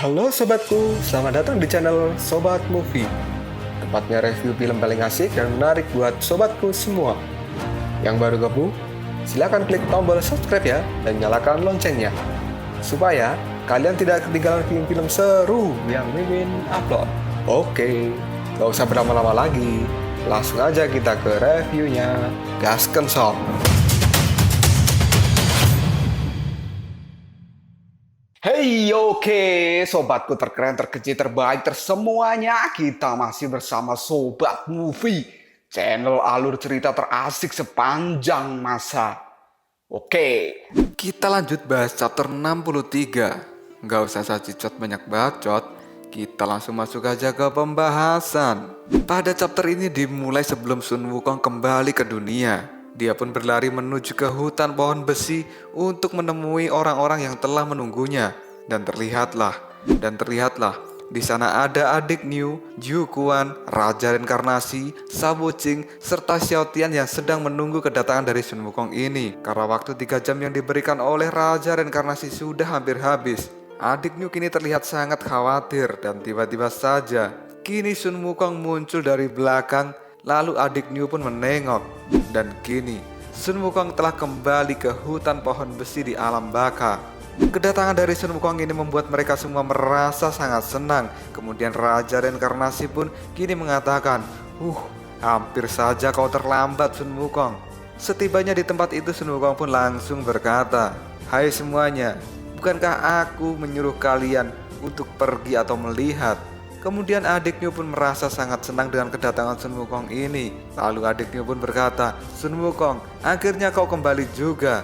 Halo sobatku, selamat datang di channel Sobat Movie. Tempatnya review film paling asik dan menarik buat sobatku semua. Yang baru gabung, silakan klik tombol subscribe ya dan nyalakan loncengnya. Supaya kalian tidak ketinggalan film-film seru yang Mimin upload. Oke, gak usah berlama-lama lagi. Langsung aja kita ke reviewnya. Gasken sob. Hey, oke, sobatku terkeren, terkecil, terbaik, tersemuanya. Kita masih bersama Sobat Movie, channel alur cerita terasik sepanjang masa. Oke, kita lanjut bahas chapter 63. Nggak usah cicot banyak bacot, kita langsung masuk aja ke pembahasan. Pada chapter ini dimulai sebelum Sun Wukong kembali ke dunia. Dia pun berlari menuju ke hutan pohon besi untuk menemui orang-orang yang telah menunggunya. Dan terlihatlah, di sana ada adik Niu, Jiu Quan, Raja Reinkarnasi, Sabo Qing, serta Xiao Tian yang sedang menunggu kedatangan dari Sun Wukong ini. Karena waktu 3 jam yang diberikan oleh Raja Reinkarnasi sudah hampir habis. Adik Niu kini terlihat sangat khawatir dan tiba-tiba saja kini Sun Wukong muncul dari belakang. Lalu adik Niu pun menengok, dan kini Sun Wukong telah kembali ke hutan pohon besi di alam baka. Kedatangan dari Sun Wukong ini membuat mereka semua merasa sangat senang. Kemudian Raja Reinkarnasi pun kini mengatakan, hampir saja kau terlambat Sun Wukong. Setibanya di tempat itu Sun Wukong pun langsung berkata, hai semuanya, bukankah aku menyuruh kalian untuk pergi atau melihat? Kemudian adik Niu pun merasa sangat senang dengan kedatangan Sun Wukong ini. Lalu adik Niu pun berkata, Sun Wukong, akhirnya kau kembali juga.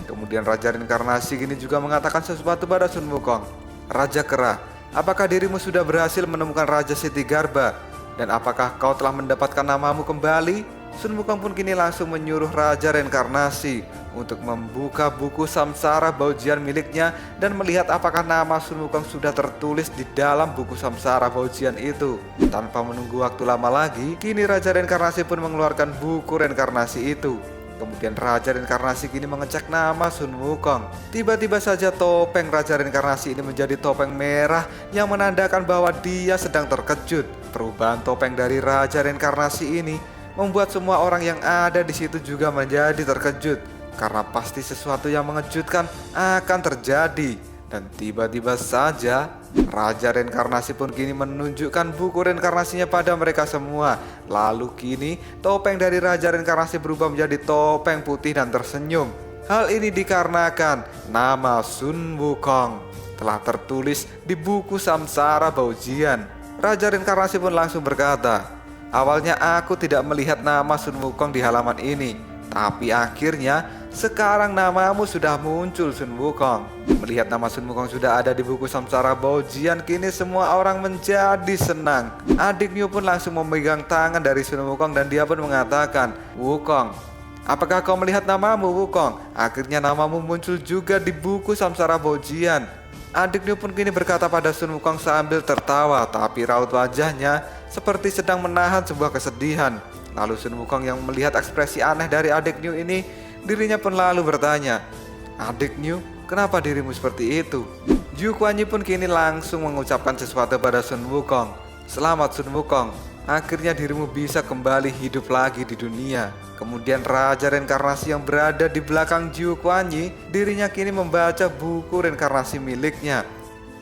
Kemudian Raja Reinkarnasi kini juga mengatakan sesuatu pada Sun Wukong. Raja Kera, apakah dirimu sudah berhasil menemukan Raja Ksitigarba? Dan apakah kau telah mendapatkan namamu kembali? Sun Wukong pun kini langsung menyuruh Raja Reinkarnasi untuk membuka buku Samsara Baojian miliknya dan melihat apakah nama Sun Wukong sudah tertulis di dalam buku Samsara Baojian itu. Tanpa menunggu waktu lama lagi, kini Raja Reinkarnasi pun mengeluarkan buku reinkarnasi itu. Kemudian Raja Reinkarnasi kini mengecek nama Sun Wukong. Tiba-tiba saja topeng Raja Reinkarnasi ini menjadi topeng merah yang menandakan bahwa dia sedang terkejut. Perubahan topeng dari Raja Reinkarnasi ini membuat semua orang yang ada di situ juga menjadi terkejut, karena pasti sesuatu yang mengejutkan akan terjadi. Dan tiba-tiba saja Raja Reinkarnasi pun kini menunjukkan buku reinkarnasinya pada mereka semua. Lalu kini topeng dari Raja Reinkarnasi berubah menjadi topeng putih dan tersenyum. Hal ini dikarenakan nama Sun Wukong telah tertulis di buku Samsara Baojian. Raja Reinkarnasi pun langsung berkata, awalnya aku tidak melihat nama Sun Wukong di halaman ini, tapi akhirnya sekarang namamu sudah muncul Sun Wukong. Melihat nama Sun Wukong sudah ada di buku Samsara Baojian, kini semua orang menjadi senang. Adik Niu pun langsung memegang tangan dari Sun Wukong dan dia pun mengatakan, Wukong, apakah kau melihat namamu Wukong? Akhirnya namamu muncul juga di buku Samsara Baojian. Adik Niu pun kini berkata pada Sun Wukong sambil tertawa, tapi raut wajahnya seperti sedang menahan sebuah kesedihan. Lalu Sun Wukong yang melihat ekspresi aneh dari adik Niu ini, dirinya pun lalu bertanya, adik Niu, kenapa dirimu seperti itu? Jiu Kuanyi pun kini langsung mengucapkan sesuatu pada Sun Wukong. Selamat Sun Wukong, akhirnya dirimu bisa kembali hidup lagi di dunia. Kemudian Raja Reinkarnasi yang berada di belakang Jiu Kuanyi, dirinya kini membaca buku reinkarnasi miliknya.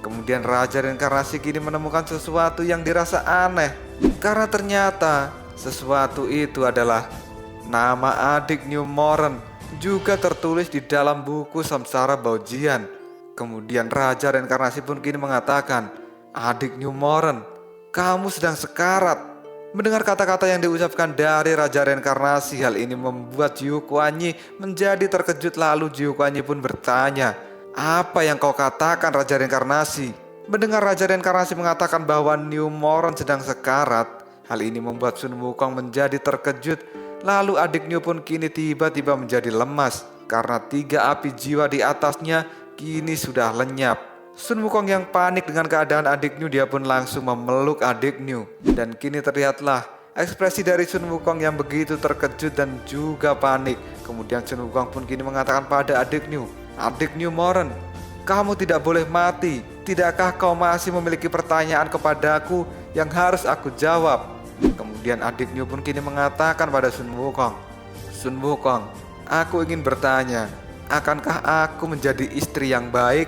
Kemudian Raja Reinkarnasi kini menemukan sesuatu yang dirasa aneh, karena ternyata sesuatu itu adalah nama adik Niu Moren, juga tertulis di dalam buku Samsara Baojian. Kemudian Raja Reinkarnasi pun kini mengatakan, adik Niu Moren, kamu sedang sekarat. Mendengar kata-kata yang diucapkan dari Raja Reinkarnasi, hal ini membuat Jiu Kuanyi menjadi terkejut. Lalu Jiu Kuanyi pun bertanya, apa yang kau katakan Raja Reinkarnasi? Mendengar Raja Reinkarnasi mengatakan bahwa Niu Moren sedang sekarat, hal ini membuat Sun Wukong menjadi terkejut. Lalu adik Niu pun kini tiba-tiba menjadi lemas, karena 3 api jiwa di atasnya kini sudah lenyap. Sun Wukong yang panik dengan keadaan adik Niu, dia pun langsung memeluk adik Niu. Dan kini terlihatlah ekspresi dari Sun Wukong yang begitu terkejut dan juga panik. Kemudian Sun Wukong pun kini mengatakan pada adik Niu, adik Niu Moren, kamu tidak boleh mati. Tidakkah kau masih memiliki pertanyaan kepadaku yang harus aku jawab? Kemudian adik New pun kini mengatakan pada Sun Wukong, Sun Wukong, aku ingin bertanya, akankah aku menjadi istri yang baik?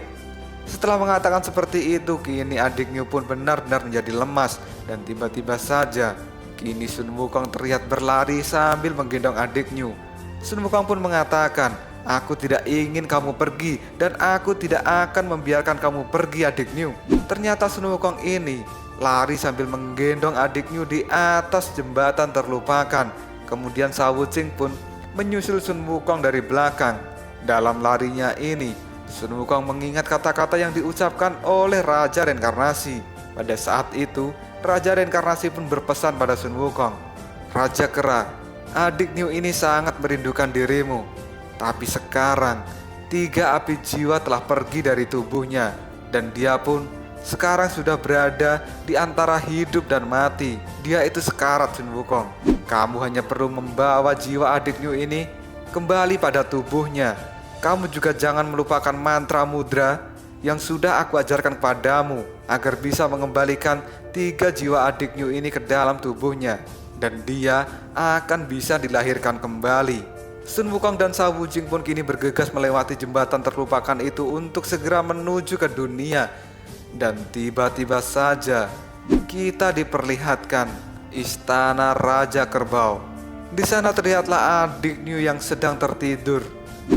Setelah mengatakan seperti itu, kini adik New pun benar-benar menjadi lemas. Dan tiba-tiba saja, kini Sun Wukong terlihat berlari sambil menggendong adik New. Sun Wukong pun mengatakan, aku tidak ingin kamu pergi dan aku tidak akan membiarkan kamu pergi adik New. Ternyata Sun Wukong ini lari sambil menggendong adik New di atas jembatan terlupakan. Kemudian Shao Wuqing pun menyusul Sun Wukong dari belakang. Dalam larinya ini, Sun Wukong mengingat kata-kata yang diucapkan oleh Raja Reinkarnasi. Pada saat itu, Raja Reinkarnasi pun berpesan pada Sun Wukong, Raja Kera, adik New ini sangat merindukan dirimu. Tapi sekarang 3 api jiwa telah pergi dari tubuhnya, dan dia pun sekarang sudah berada di antara hidup dan mati. Dia itu sekarat, Sun Wukong. Kamu hanya perlu membawa jiwa adik New ini kembali pada tubuhnya. Kamu juga jangan melupakan mantra mudra yang sudah aku ajarkan kepadamu agar bisa mengembalikan 3 jiwa adik New ini ke dalam tubuhnya, dan dia akan bisa dilahirkan kembali. Sun Wukong dan Shao Wuqing pun kini bergegas melewati jembatan terlupakan itu untuk segera menuju ke dunia. Dan tiba-tiba saja kita diperlihatkan istana Raja Kerbau. Di sana terlihatlah adik New yang sedang tertidur.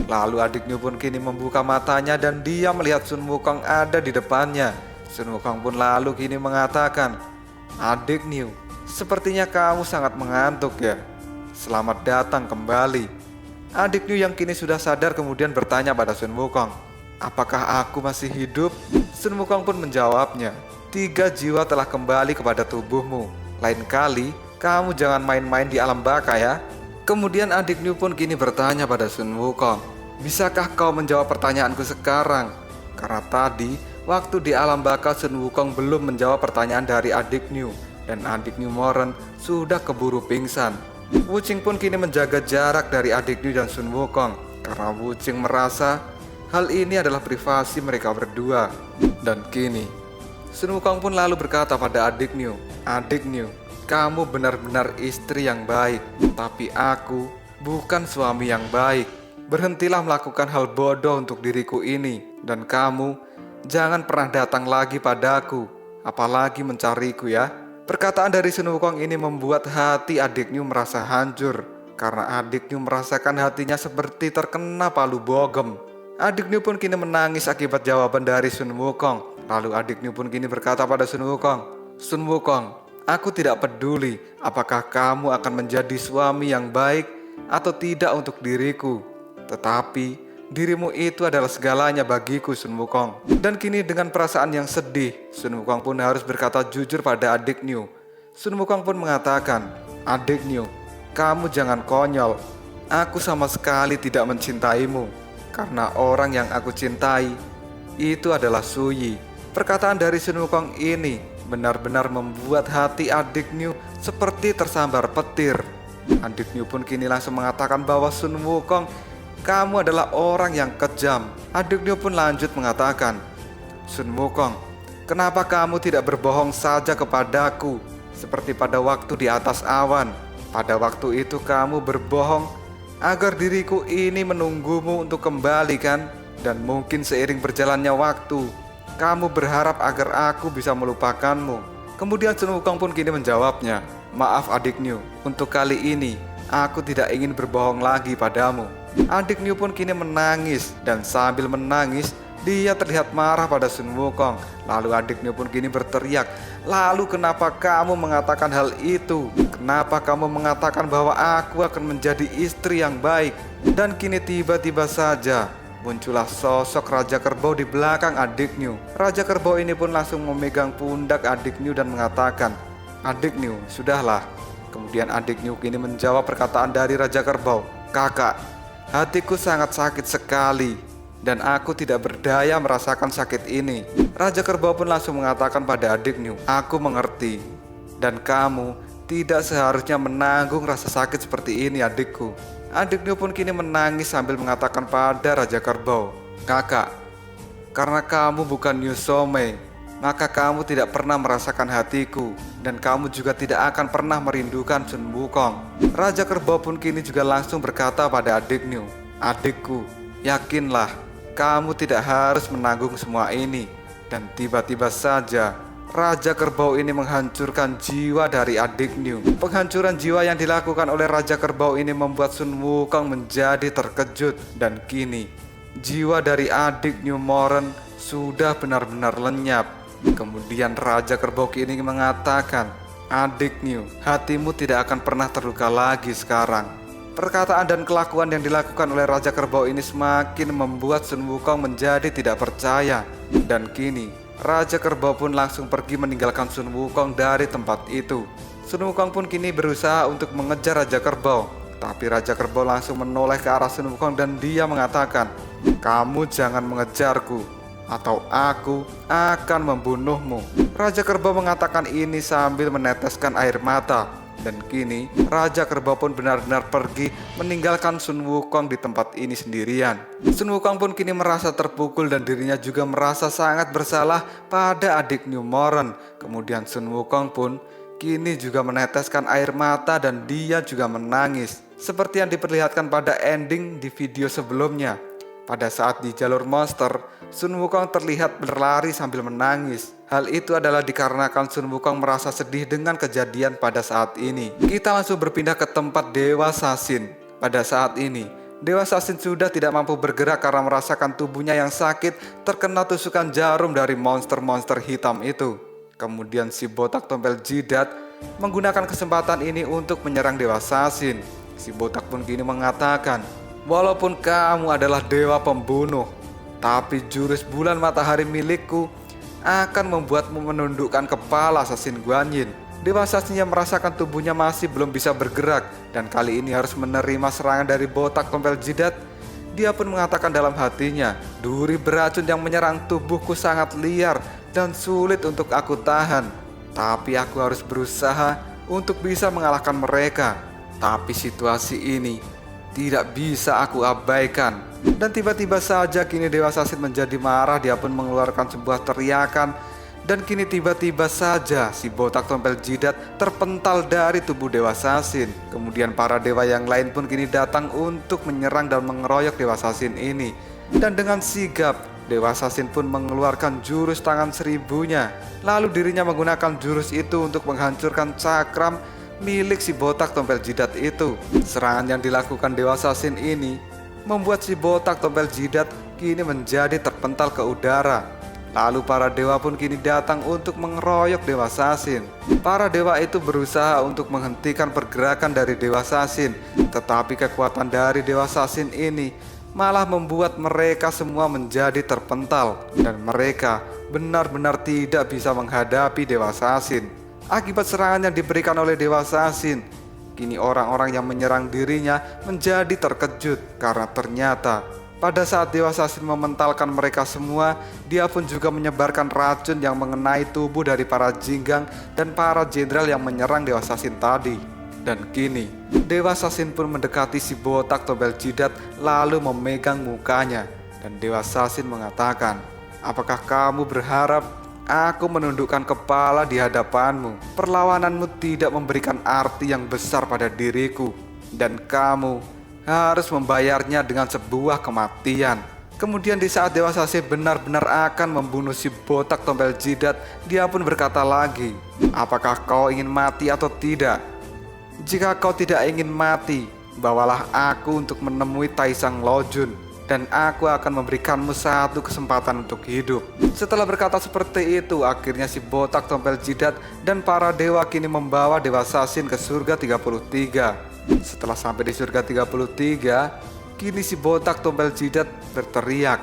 Lalu adik New pun kini membuka matanya dan dia melihat Sun Wukong ada di depannya. Sun Wukong pun lalu kini mengatakan, adik New, sepertinya kamu sangat mengantuk ya. Selamat datang kembali. Adik New yang kini sudah sadar kemudian bertanya pada Sun Wukong, apakah aku masih hidup? Sun Wukong pun menjawabnya, 3 jiwa telah kembali kepada tubuhmu. Lain kali kamu jangan main-main di alam baka ya. Kemudian adik New pun kini bertanya pada Sun Wukong, bisakah kau menjawab pertanyaanku sekarang? Karena tadi waktu di alam baka Sun Wukong belum menjawab pertanyaan dari adik New, dan adik New Moren sudah keburu pingsan. Wuqing pun kini menjaga jarak dari adik New dan Sun Wukong karena Wuqing merasa hal ini adalah privasi mereka berdua. Dan kini Sun Wukong pun lalu berkata pada adik New, adik New, kamu benar-benar istri yang baik, tapi aku bukan suami yang baik. Berhentilah melakukan hal bodoh untuk diriku ini, dan kamu jangan pernah datang lagi padaku, apalagi mencariku ya. Perkataan dari Sun Wukong ini membuat hati adik New merasa hancur, karena adik New merasakan hatinya seperti terkena palu bogem. Adik New pun kini menangis akibat jawaban dari Sun Wukong. Lalu adik New pun kini berkata pada Sun Wukong, Sun Wukong, aku tidak peduli apakah kamu akan menjadi suami yang baik atau tidak untuk diriku, tetapi dirimu itu adalah segalanya bagiku, Sun Wukong. Dan kini dengan perasaan yang sedih, Sun Wukong pun harus berkata jujur pada adik New. Sun Wukong pun mengatakan, adik New, kamu jangan konyol. Aku sama sekali tidak mencintaimu, karena orang yang aku cintai itu adalah Su Yi. Perkataan dari Sun Wukong ini benar-benar membuat hati adik New seperti tersambar petir. Adik New pun kini langsung mengatakan bahwa Sun Wukong, kamu adalah orang yang kejam. Adik New pun lanjut mengatakan, Sun Wukong, kenapa kamu tidak berbohong saja kepadaku seperti pada waktu di atas awan? Pada waktu itu kamu berbohong agar diriku ini menunggumu untuk kembali kan? Dan mungkin seiring berjalannya waktu, kamu berharap agar aku bisa melupakanmu. Kemudian Sun Wukong pun kini menjawabnya, maaf adik New, untuk kali ini aku tidak ingin berbohong lagi padamu. Adik New pun kini menangis, dan sambil menangis dia terlihat marah pada Sun Wukong. Lalu adik New pun kini berteriak, lalu kenapa kamu mengatakan hal itu? Kenapa kamu mengatakan bahwa aku akan menjadi istri yang baik? Dan kini tiba-tiba saja muncullah sosok Raja Kerbau di belakang adik New. Raja Kerbau ini pun langsung memegang pundak adik New dan mengatakan, adik New, sudahlah. Kemudian adik New kini menjawab perkataan dari Raja Kerbau, kakak, hatiku sangat sakit sekali dan aku tidak berdaya merasakan sakit ini. Raja Kerbau pun langsung mengatakan pada adik New, aku mengerti, dan kamu tidak seharusnya menanggung rasa sakit seperti ini adikku. Adik New pun kini menangis sambil mengatakan pada Raja Kerbau, kakak, Karena kamu bukan New Some, maka kamu tidak pernah merasakan hatiku, dan kamu juga tidak akan pernah merindukan Sun Wukong. Raja Kerbau pun kini juga langsung berkata pada adik New, adikku, yakinlah, kamu tidak harus menanggung semua ini. Dan tiba-tiba saja Raja Kerbau ini menghancurkan jiwa dari adik New. Penghancuran jiwa yang dilakukan oleh Raja Kerbau ini membuat Sun Wukong menjadi terkejut. Dan kini jiwa dari adik New Moren sudah benar-benar lenyap. Kemudian Raja Kerbau kini mengatakan, adik New, hatimu tidak akan pernah terluka lagi sekarang. Perkataan dan kelakuan yang dilakukan oleh Raja Kerbau ini semakin membuat Sun Wukong menjadi tidak percaya. Dan kini Raja Kerbau pun langsung pergi meninggalkan Sun Wukong dari tempat itu. Sun Wukong pun kini berusaha untuk mengejar Raja Kerbau. Tapi Raja Kerbau langsung menoleh ke arah Sun Wukong dan dia mengatakan, kamu jangan mengejarku, atau aku akan membunuhmu. Raja Kerbau mengatakan ini sambil meneteskan air mata. Dan kini Raja Kerbau pun benar-benar pergi meninggalkan Sun Wukong di tempat ini sendirian. Sun Wukong pun kini merasa terpukul dan dirinya juga merasa sangat bersalah pada adik New Moren. Kemudian Sun Wukong pun kini juga meneteskan air mata dan dia juga menangis. Seperti yang diperlihatkan pada ending di video sebelumnya. Pada saat di jalur monster, Sun Wukong terlihat berlari sambil menangis. Hal itu adalah dikarenakan Sun Wukong merasa sedih dengan kejadian pada saat ini. Kita langsung berpindah ke tempat Dewa Sasin. Pada saat ini, Dewa Sasin sudah tidak mampu bergerak karena merasakan tubuhnya yang sakit terkena tusukan jarum dari monster-monster hitam itu. Kemudian si botak tompel jidat menggunakan kesempatan ini untuk menyerang Dewa Sasin. Si botak pun kini mengatakan, walaupun kamu adalah dewa pembunuh, tapi jurus bulan matahari milikku akan membuatmu menundukkan kepala Sasin Guanyin. Dewa Sasin yang merasakan tubuhnya masih belum bisa bergerak dan kali ini harus menerima serangan dari botak tompel jidat. Dia pun mengatakan dalam hatinya, duri beracun yang menyerang tubuhku sangat liar dan sulit untuk aku tahan. Tapi aku harus berusaha untuk bisa mengalahkan mereka. Tapi situasi ini tidak bisa aku abaikan. Dan tiba-tiba saja kini Dewa Sasin menjadi marah. Dia pun mengeluarkan sebuah teriakan. Dan kini tiba-tiba saja si botak tompel jidat terpental dari tubuh Dewa Sasin. Kemudian para dewa yang lain pun kini datang untuk menyerang dan mengeroyok Dewa Sasin ini. Dan dengan sigap Dewa Sasin pun mengeluarkan jurus tangan seribunya. Lalu dirinya menggunakan jurus itu untuk menghancurkan cakram milik si botak tompel jidat itu. Serangan yang dilakukan Dewa Sasin ini membuat si botak tompel jidat kini menjadi terpental ke udara. Lalu para dewa pun kini datang untuk mengeroyok Dewa Sasin. Para dewa itu berusaha untuk menghentikan pergerakan dari Dewa Sasin, tetapi kekuatan dari Dewa Sasin ini malah membuat mereka semua menjadi terpental dan mereka benar-benar tidak bisa menghadapi Dewa Sasin. Akibat serangan yang diberikan oleh Dewa Sasin, kini orang-orang yang menyerang dirinya menjadi terkejut karena ternyata pada saat Dewa Sasin mementalkan mereka semua, dia pun juga menyebarkan racun yang mengenai tubuh dari para jinggang dan para jenderal yang menyerang Dewa Sasin tadi. Dan kini Dewa Sasin pun mendekati si botak tompel jidat lalu memegang mukanya. Dan Dewa Sasin mengatakan, apakah kamu berharap aku menundukkan kepala di hadapanmu? Perlawananmu tidak memberikan arti yang besar pada diriku, dan kamu harus membayarnya dengan sebuah kematian. Kemudian di saat Dewa Sasin benar-benar akan membunuh si botak tompel jidat, dia pun berkata lagi, apakah kau ingin mati atau tidak? Jika kau tidak ingin mati, bawalah aku untuk menemui Taisang Lojun, dan aku akan memberikanmu satu kesempatan untuk hidup. Setelah berkata seperti itu, akhirnya si botak tompel jidat dan para dewa kini membawa Dewa Sasin ke surga 33. Setelah sampai di surga 33, kini si botak tompel jidat berteriak,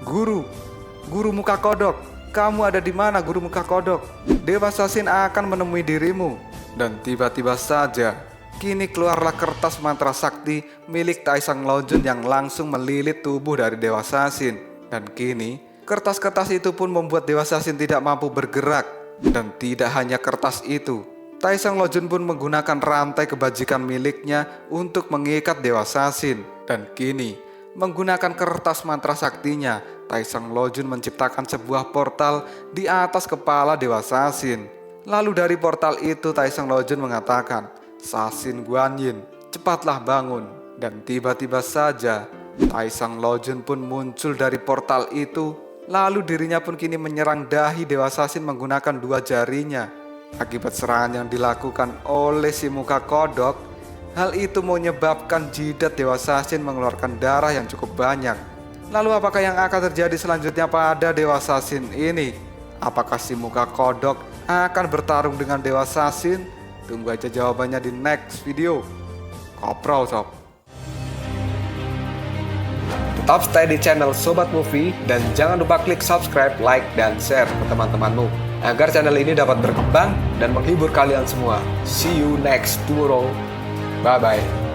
Guru muka kodok, kamu ada di mana Guru muka kodok? Dewa Sasin akan menemui dirimu. Dan tiba-tiba saja kini keluarlah kertas mantra sakti milik Taisang Lojun yang langsung melilit tubuh dari Dewa Sasin. Dan kini kertas-kertas itu pun membuat Dewa Sasin tidak mampu bergerak. Dan tidak hanya kertas itu, Taisang Lojun pun menggunakan rantai kebajikan miliknya untuk mengikat Dewa Sasin. Dan kini menggunakan kertas mantra saktinya, Taesung Lojun menciptakan sebuah portal di atas kepala Dewa Sasin. Lalu dari portal itu Taesung Lojun mengatakan, "Sasin Guanyin, cepatlah bangun." Dan tiba-tiba saja Taesung Lojun pun muncul dari portal itu. Lalu dirinya pun kini menyerang dahi Dewa Sasin menggunakan dua jarinya. Akibat serangan yang dilakukan oleh si muka kodok, hal itu menyebabkan jidat Dewa Sasin mengeluarkan darah yang cukup banyak. Lalu apakah yang akan terjadi selanjutnya pada Dewa Sasin ini? Apakah si muka kodok akan bertarung dengan Dewa Sasin? Tunggu aja jawabannya di next video. Koprol sob. Tetap stay di channel Sobat Movie dan jangan lupa klik subscribe, like, dan share ke teman-temanmu agar channel ini dapat berkembang dan menghibur kalian semua. See you next tomorrow. Bye bye.